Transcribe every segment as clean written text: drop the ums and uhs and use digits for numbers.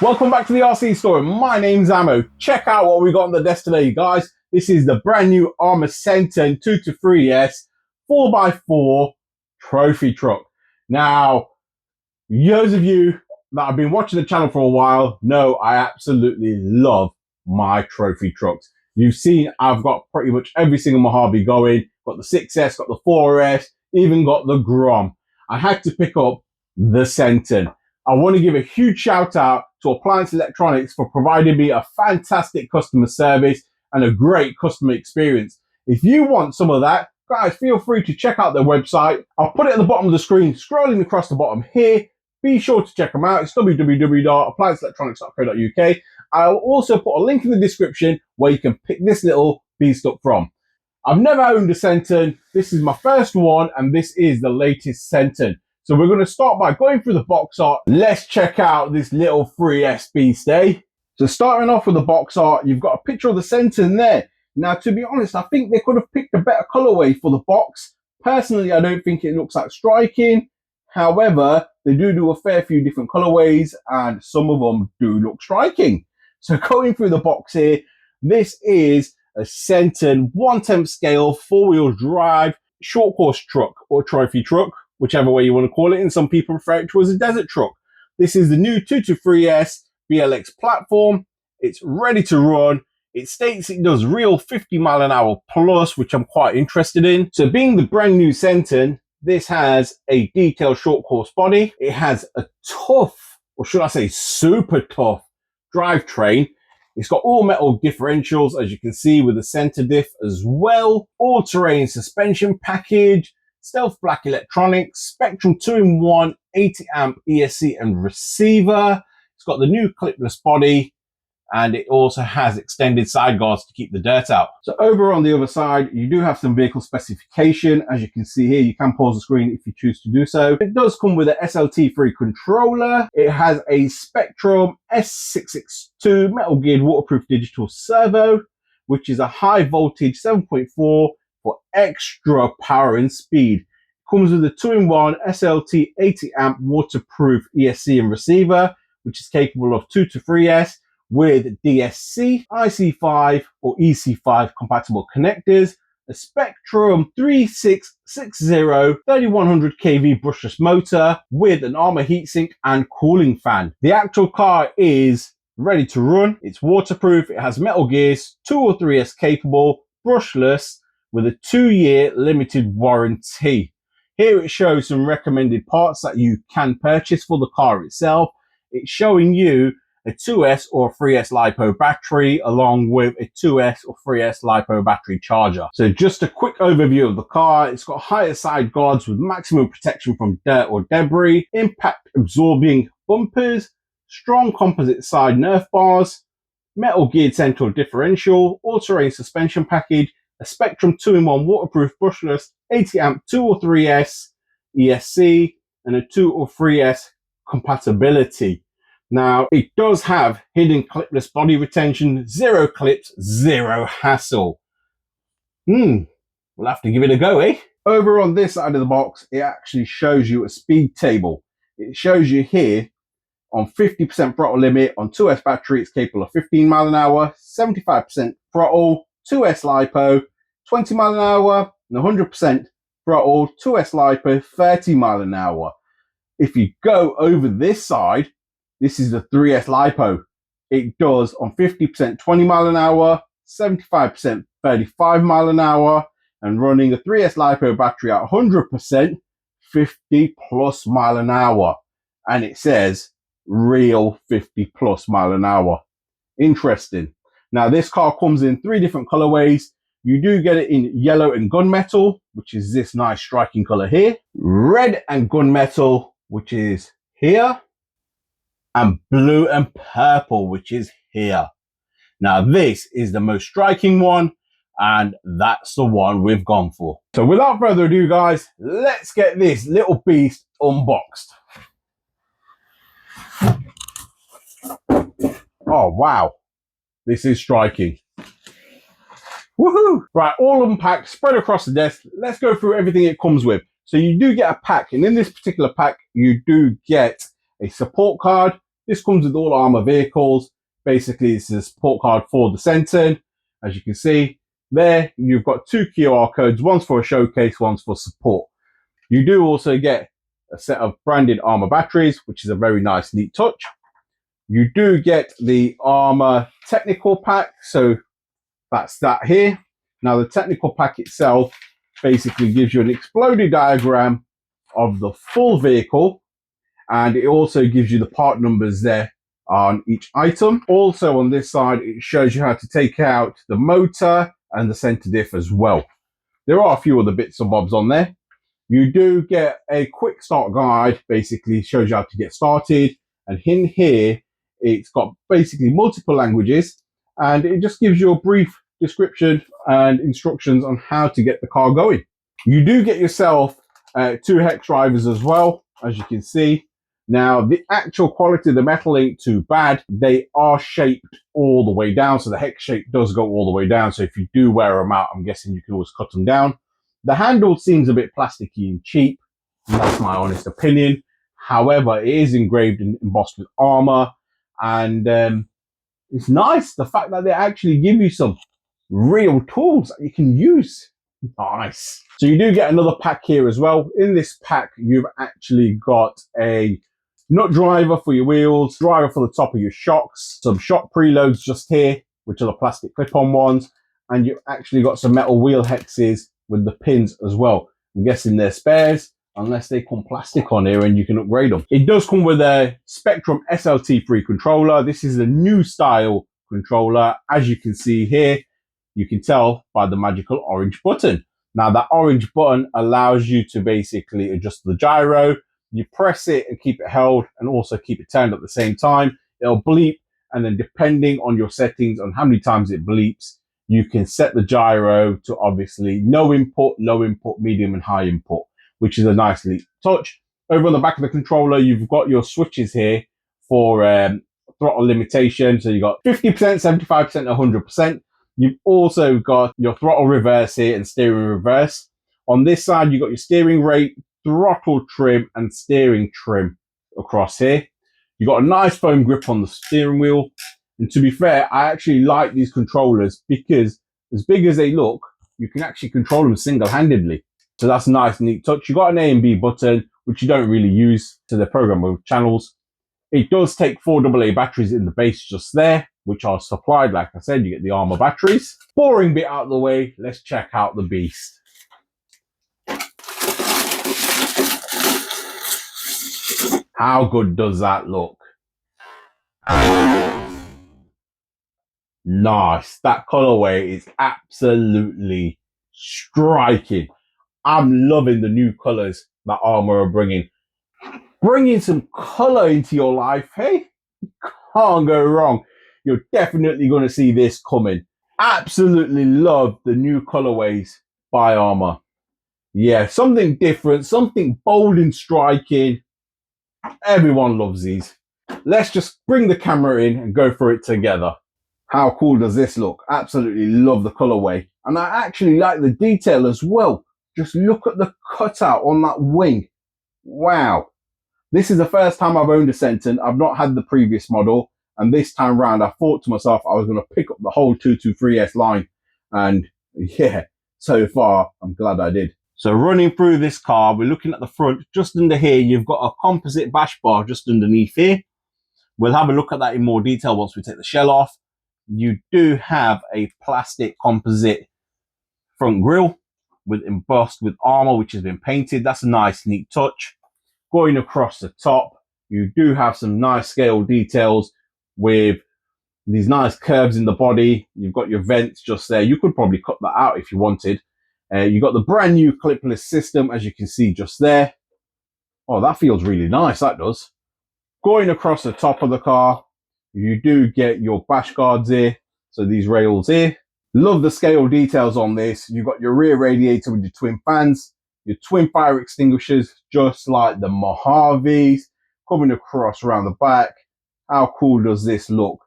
Welcome back to the RC store. My name's Ammo. Check out what we got on the desk today, guys. This is the brand new Arrma Senton 223s 4x4 trophy truck. Now, those of you that have been watching the channel for a while know I absolutely love my trophy trucks. You've seen I've got pretty much every single Mojave going. Got the 6S, got the 4S, even got the Grom. I had to pick up the Senton. I want to give a huge shout out to Appliance Electronics for providing me a fantastic customer service and a great customer experience. If you want some of that, guys, feel free to check out their website. I'll put it at the bottom of the screen, scrolling across the bottom here. Be sure to check them out. It's www.applianceelectronics.co.uk. I'll also put a link in the description where you can pick this little beast up from. I've never owned a Senton. This is my first one, and this is the latest Senton. So we're going to start by going through the box art. Let's check out this little 3S beast, eh? So starting off with the box art, you've got a picture of the Senton there. Now, to be honest, I think they could have picked a better colorway for the box. Personally, I don't think it looks that striking. However, they do a fair few different colorways, and some of them do look striking. So going through the box here, this is a Senton 1/10 scale 4-wheel drive short course truck or trophy truck, whichever way you want to call it, and some people refer it to as a desert truck. This is the new 223s Blx platform. It's ready to run. It states it does real 50 mile an hour plus, which I'm quite interested in. So being the brand new Senton, this has a detailed short course body. It has a tough, or should I say super tough, drivetrain. It's got all metal differentials, as you can see, with the center diff as well. All-terrain suspension package, stealth black electronics, Spectrum 2-in-1, 80 amp ESC and receiver. It's got the new clipless body, and it also has extended side guards to keep the dirt out. So over on the other side, you do have some vehicle specification. As you can see here, you can pause the screen if you choose to do so. It does come with an SLT3 controller. It has a Spectrum S662 metal geared waterproof digital servo, which is a high voltage 7.4 for extra power and speed. It comes with a 2-in-1 SLT 80 amp waterproof ESC and receiver, which is capable of 2 to 3S with DSC, IC5 or EC5 compatible connectors, a Spectrum 3660 3100 kV brushless motor with an Arrma heatsink and cooling fan. The actual car is ready to run. It's waterproof. It has metal gears, 2 or 3S capable, brushless, with a 2-year limited warranty. Here it shows some recommended parts that you can purchase for the car itself. It's showing you a 2S or 3S LiPo battery along with a 2S or 3S LiPo battery charger. So just a quick overview of the car. It's got higher side guards with maximum protection from dirt or debris, impact absorbing bumpers, strong composite side Nerf bars, metal geared central differential, all-terrain suspension package, a Spectrum 2-in-1 waterproof brushless 80 amp 2 or 3S ESC, and a 2 or 3S compatibility. Now, it does have hidden clipless body retention, 0 clips, 0 hassle. We'll have to give it a go, eh? Over on this side of the box, it actually shows you a speed table. It shows you here on 50% throttle limit on 2S battery, it's capable of 15 mile an hour, 75% throttle, 2S LiPo, 20 mile an hour, and 100% throttle, 2S LiPo, 30 mile an hour. If you go over this side, this is the 3S LiPo. It does on 50% 20 mile an hour, 75% 35 mile an hour, and running a 3S LiPo battery at 100%, 50 plus mile an hour. And it says real 50 plus mile an hour. Interesting. Now, this car comes in 3 different colorways. You do get it in yellow and gunmetal, which is this nice striking color here. Red and gunmetal, which is here. And blue and purple, which is here. Now, this is the most striking one, and that's the one we've gone for. So without further ado, guys, let's get this little beast unboxed. Oh, wow. This is striking. Woohoo! Right, all unpacked, spread across the desk. Let's go through everything it comes with. So you do get a pack, and in this particular pack, you do get a support card, This comes with all Arrma vehicles. Basically, this is a support card for the Senton. As you can see there, you've got two QR codes. One's for a showcase, one's for support. You do also get a set of branded Arrma batteries, which is a very nice, neat touch. You do get the Arrma technical pack, so that's that here. Now, the technical pack itself basically gives you an exploded diagram of the full vehicle, and it also gives you the part numbers there on each item. Also on this side, it shows you how to take out the motor and the center diff as well. There are a few other bits and bobs on there. You do get a quick start guide, basically shows you how to get started. And in here, it's got basically multiple languages, and it just gives you a brief description and instructions on how to get the car going. You do get yourself 2 hex drivers as well, as you can see. Now, the actual quality of the metal ain't too bad. They are shaped all the way down, so the hex shape does go all the way down. So if you do wear them out, I'm guessing you can always cut them down. The handle seems a bit plasticky and cheap, and that's my honest opinion. However, it is engraved and embossed with Arrma, and it's nice, the fact that they actually give you some real tools that you can use. Nice. So you do get another pack here as well. In this pack, you've actually got a nut driver for your wheels, driver for the top of your shocks, some shock preloads just here, which are the plastic clip-on ones, and you've actually got some metal wheel hexes with the pins as well. I'm guessing they're spares, unless they come plastic on here and you can upgrade them. It does come with a Spectrum SLT3 controller. This is a new style controller. As you can see here, you can tell by the magical orange button. Now, that orange button allows you to basically adjust the gyro. You press it and keep it held, and also keep it turned at the same time. It'll bleep, and then depending on your settings on how many times it bleeps, you can set the gyro to obviously no input, low input, medium, and high input, which is a nice neat touch. Over on the back of the controller, you've got your switches here for throttle limitation. So you've got 50%, 75%, 100%. You've also got your throttle reverse here and steering reverse. On this side, you've got your steering rate, throttle trim, and steering trim across here. You've got a nice foam grip on the steering wheel. And to be fair, I actually like these controllers because as big as they look, you can actually control them single-handedly. So that's a nice, neat touch. You've got an A and B button, which you don't really use to the programmable channels. It does take 4 AA batteries in the base just there, which are supplied. Like I said, you get the Arrma batteries. Boring bit out of the way, let's check out the beast. How good does that look? Nice. That colorway is absolutely striking. I'm loving the new colors that Arrma are bringing. Bringing some color into your life, hey? Can't go wrong. You're definitely going to see this coming. Absolutely love the new colorways by Arrma. Yeah, something different, something bold and striking. Everyone loves these. Let's just bring the camera in and go for it together. How cool does this look? Absolutely love the colorway. And I actually like the detail as well. Just look at the cutout on that wing. Wow. This is the first time I've owned a Senton. I've not had the previous model. And this time round, I thought to myself, I was going to pick up the whole 223s line. And yeah, so far, I'm glad I did. So running through this car, we're looking at the front. Just under here, you've got a composite bash bar just underneath here. We'll have a look at that in more detail once we take the shell off. You do have a plastic composite front grille embossed with Arrma, which has been painted. That's a nice, neat touch. Going across the top, you do have some nice scale details with these nice curves in the body. You've got your vents just there. You could probably cut that out if you wanted. You've got the brand new clipless system, as you can see just there. Oh, that feels really nice, that does. Going across the top of the car, you do get your bash guards here. So these rails here. Love the scale details on this. You've got your rear radiator with your twin fans, your twin fire extinguishers, just like the Mojaves, coming across around the back. How cool does this look?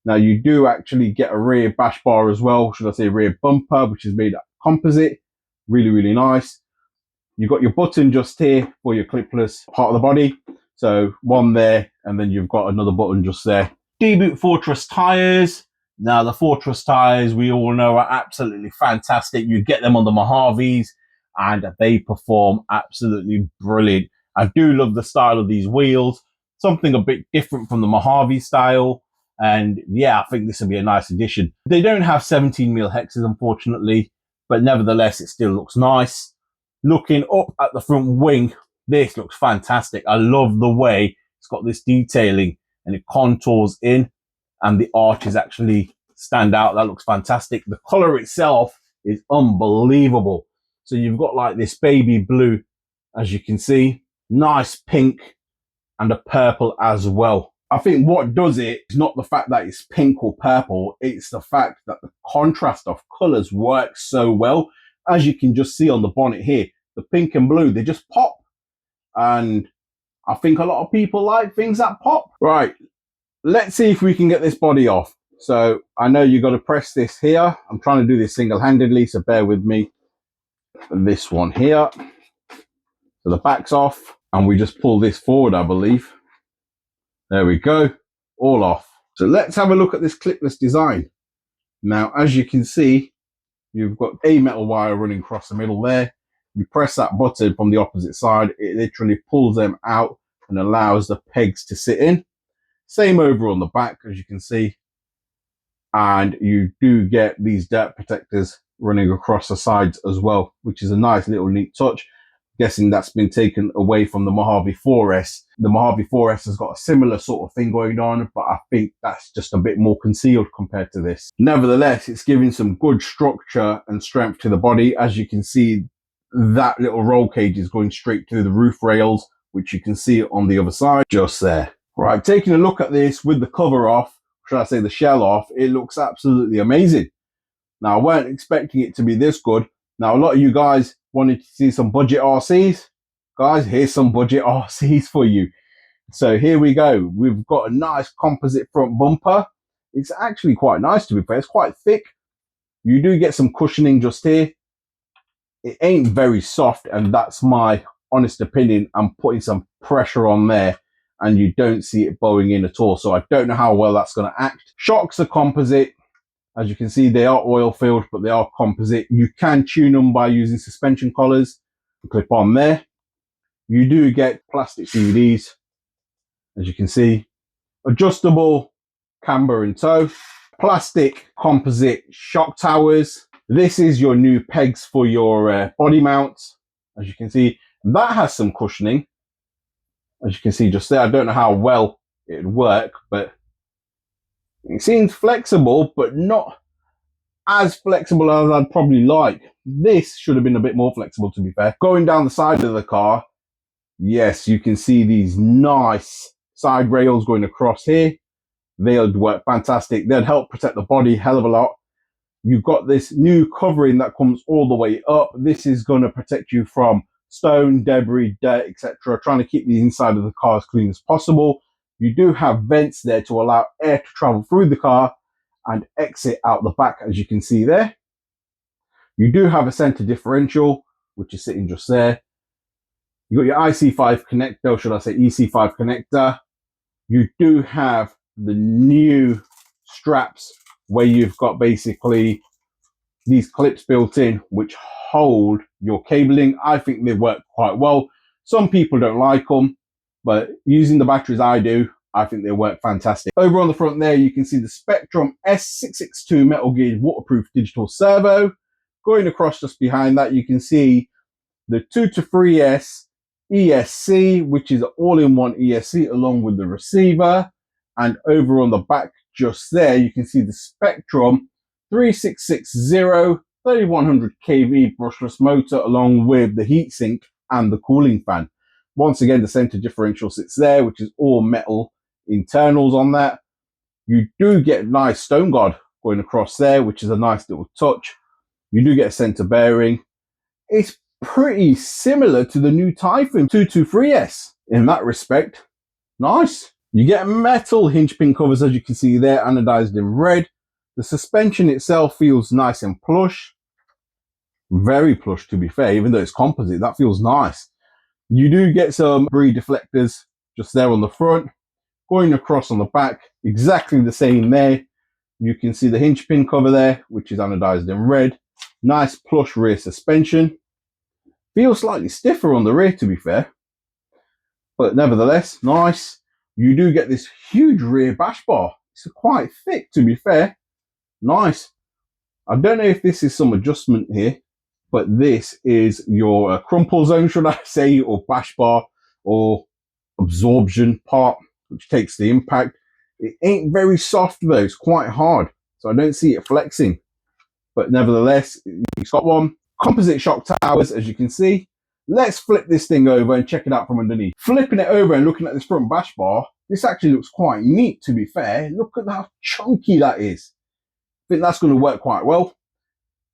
Now, you do actually get a rear bash bar as well, should I say rear bumper, which is made of composite. Really, really nice. You've got your button just here for your clipless part of the body. So one there, and then you've got another button just there. D-Boot Fortress tires. Now the Fortress tires, we all know, are absolutely fantastic. You get them on the Mojaves and they perform absolutely brilliant. I do love the style of these wheels. Something a bit different from the Mojave style. And yeah, I think this will be a nice addition. They don't have 17mm hexes, unfortunately, but nevertheless, it still looks nice. Looking up at the front wing, this looks fantastic. I love the way it's got this detailing and it contours in and the arches actually stand out. That looks fantastic. The color itself is unbelievable. So you've got like this baby blue, as you can see, nice pink and a purple as well. I think what does it is not the fact that it's pink or purple, it's the fact that the contrast of colors works so well. As you can just see on the bonnet here, the pink and blue, they just pop. And I think a lot of people like things that pop. Right, let's see if we can get this body off. So I know you got to press this here. I'm trying to do this single-handedly, so bear with me. This one here. So the back's off, and we just pull this forward, I believe. There we go, all off. So let's have a look at this clipless design. Now, as you can see, you've got a metal wire running across the middle there. You press that button from the opposite side, it literally pulls them out and allows the pegs to sit in. Same over on the back, as you can see. And you do get these dirt protectors running across the sides as well, which is a nice little neat touch. Guessing that's been taken away from the Mojave 4S. The Mojave 4S has got a similar sort of thing going on, but I think that's just a bit more concealed compared to this. Nevertheless, it's giving some good structure and strength to the body. As you can see, that little roll cage is going straight through the roof rails, which you can see on the other side, just there. Right, taking a look at this with the cover off, should I say the shell off, it looks absolutely amazing. Now, I weren't expecting it to be this good. Now, a lot of you guys wanted to see some budget RCs. Guys, here's some budget RCs for you. So here we go. We've got a nice composite front bumper. It's actually quite nice, to be fair. It's quite thick. You do get some cushioning just here. It ain't very soft, and that's my honest opinion. I'm putting some pressure on there, and you don't see it bowing in at all. So I don't know how well that's going to act. Shocks are composite. As you can see, they are oil filled, but they are composite. You can tune them by using suspension collars. Clip on there. You do get plastic CVDs, as you can see. Adjustable camber and toe. Plastic composite shock towers. This is your new pegs for your body mounts. As you can see, that has some cushioning. As you can see just there, I don't know how well it would work, but it seems flexible, but not as flexible as I'd probably like. This should have been a bit more flexible, to be fair. Going down the side of the car, yes, you can see these nice side rails going across here. They'll work fantastic. They'll help protect the body a hell of a lot. You've got this new covering that comes all the way up. This is going to protect you from stone, debris, dirt, etc. Trying to keep the inside of the car as clean as possible. You do have vents there to allow air to travel through the car and exit out the back, as you can see there. You do have a center differential, which is sitting just there. You got your IC5 connector, or should I say EC5 connector. You do have the new straps where you've got basically these clips built in which hold your cabling. I think they work quite well. Some people don't like them, but using the batteries I do, I think they work fantastic. Over on the front there, you can see the Spectrum S662 metal geared waterproof digital servo. Going across just behind that, you can see the 223s ESC, which is an all-in-one ESC along with the receiver. And over on the back just there, you can see the Spectrum 3660 3100 kV brushless motor along with the heatsink and the cooling fan. Once again, the center differential sits there, which is all metal internals on that. You do get nice stone guard going across there, which is a nice little touch. You do get a center bearing. It's pretty similar to the new Typhoon 223s in that respect. Nice. You get metal hinge pin covers, as you can see there, anodized in red. The suspension itself feels nice and plush. Very plush, to be fair, even though it's composite, that feels nice. You do get some debris deflectors just there on the front, going across on the back, exactly the same there. You can see the hinge pin cover there, which is anodized in red. Nice plush rear suspension. Feels slightly stiffer on the rear, to be fair, but nevertheless, nice. You do get this huge rear bash bar. It's quite thick, to be fair. Nice. I don't know if this is some adjustment here, but this is your crumple zone, should I say, or bash bar, or absorption part, which takes the impact. It ain't very soft though, it's quite hard, so I don't see it flexing. But nevertheless, it's got one. Composite shock towers, as you can see. Let's flip this thing over and check it out from underneath. Flipping it over and looking at this front bash bar, this actually looks quite neat, to be fair. Look at how chunky that is. I think that's going to work quite well.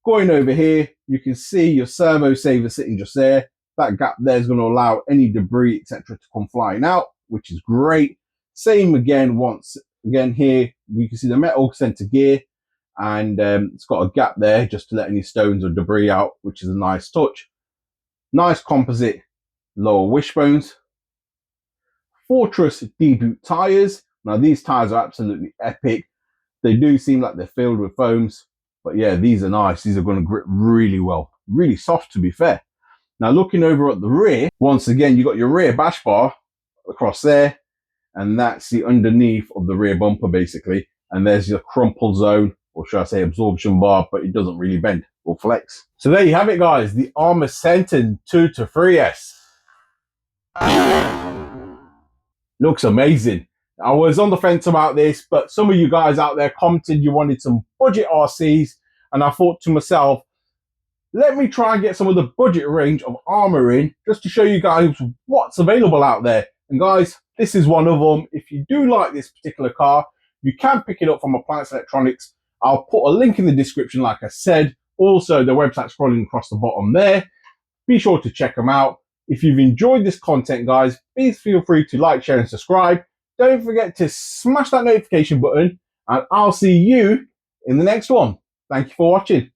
Going over here, you can see your servo saver sitting just there. That gap there is going to allow any debris, etc., to come flying out, which is great. Same again, once again here, we can see the metal center gear, and it's got a gap there just to let any stones or debris out, which is a nice touch. Nice composite lower wishbones. Fortress D-boot tires. Now these tires are absolutely epic. They do seem like they're filled with foams, but yeah, these are nice. These are going to grip really well. Really soft, to be fair. Now looking over at the rear, once again, you got your rear bash bar across there, and that's the underneath of the rear bumper basically. And there's your crumple zone, or should I say absorption bar, but it doesn't really bend or flex. So there you have it, guys, the Arrma Senton 223s. Looks amazing. I was on the fence about this, but some of you guys out there commented you wanted some budget RCs, and I thought to myself, let me try and get some of the budget range of Arrma in, just to show you guys what's available out there. And guys, this is one of them. If you do like this particular car, you can pick it up from Appliance Electronics. I'll put a link in the description, like I said. Also, the website scrolling across the bottom there. Be sure to check them out. If you've enjoyed this content, guys, please feel free to like, share, and subscribe. Don't forget to smash that notification button, and I'll see you in the next one. Thank you for watching.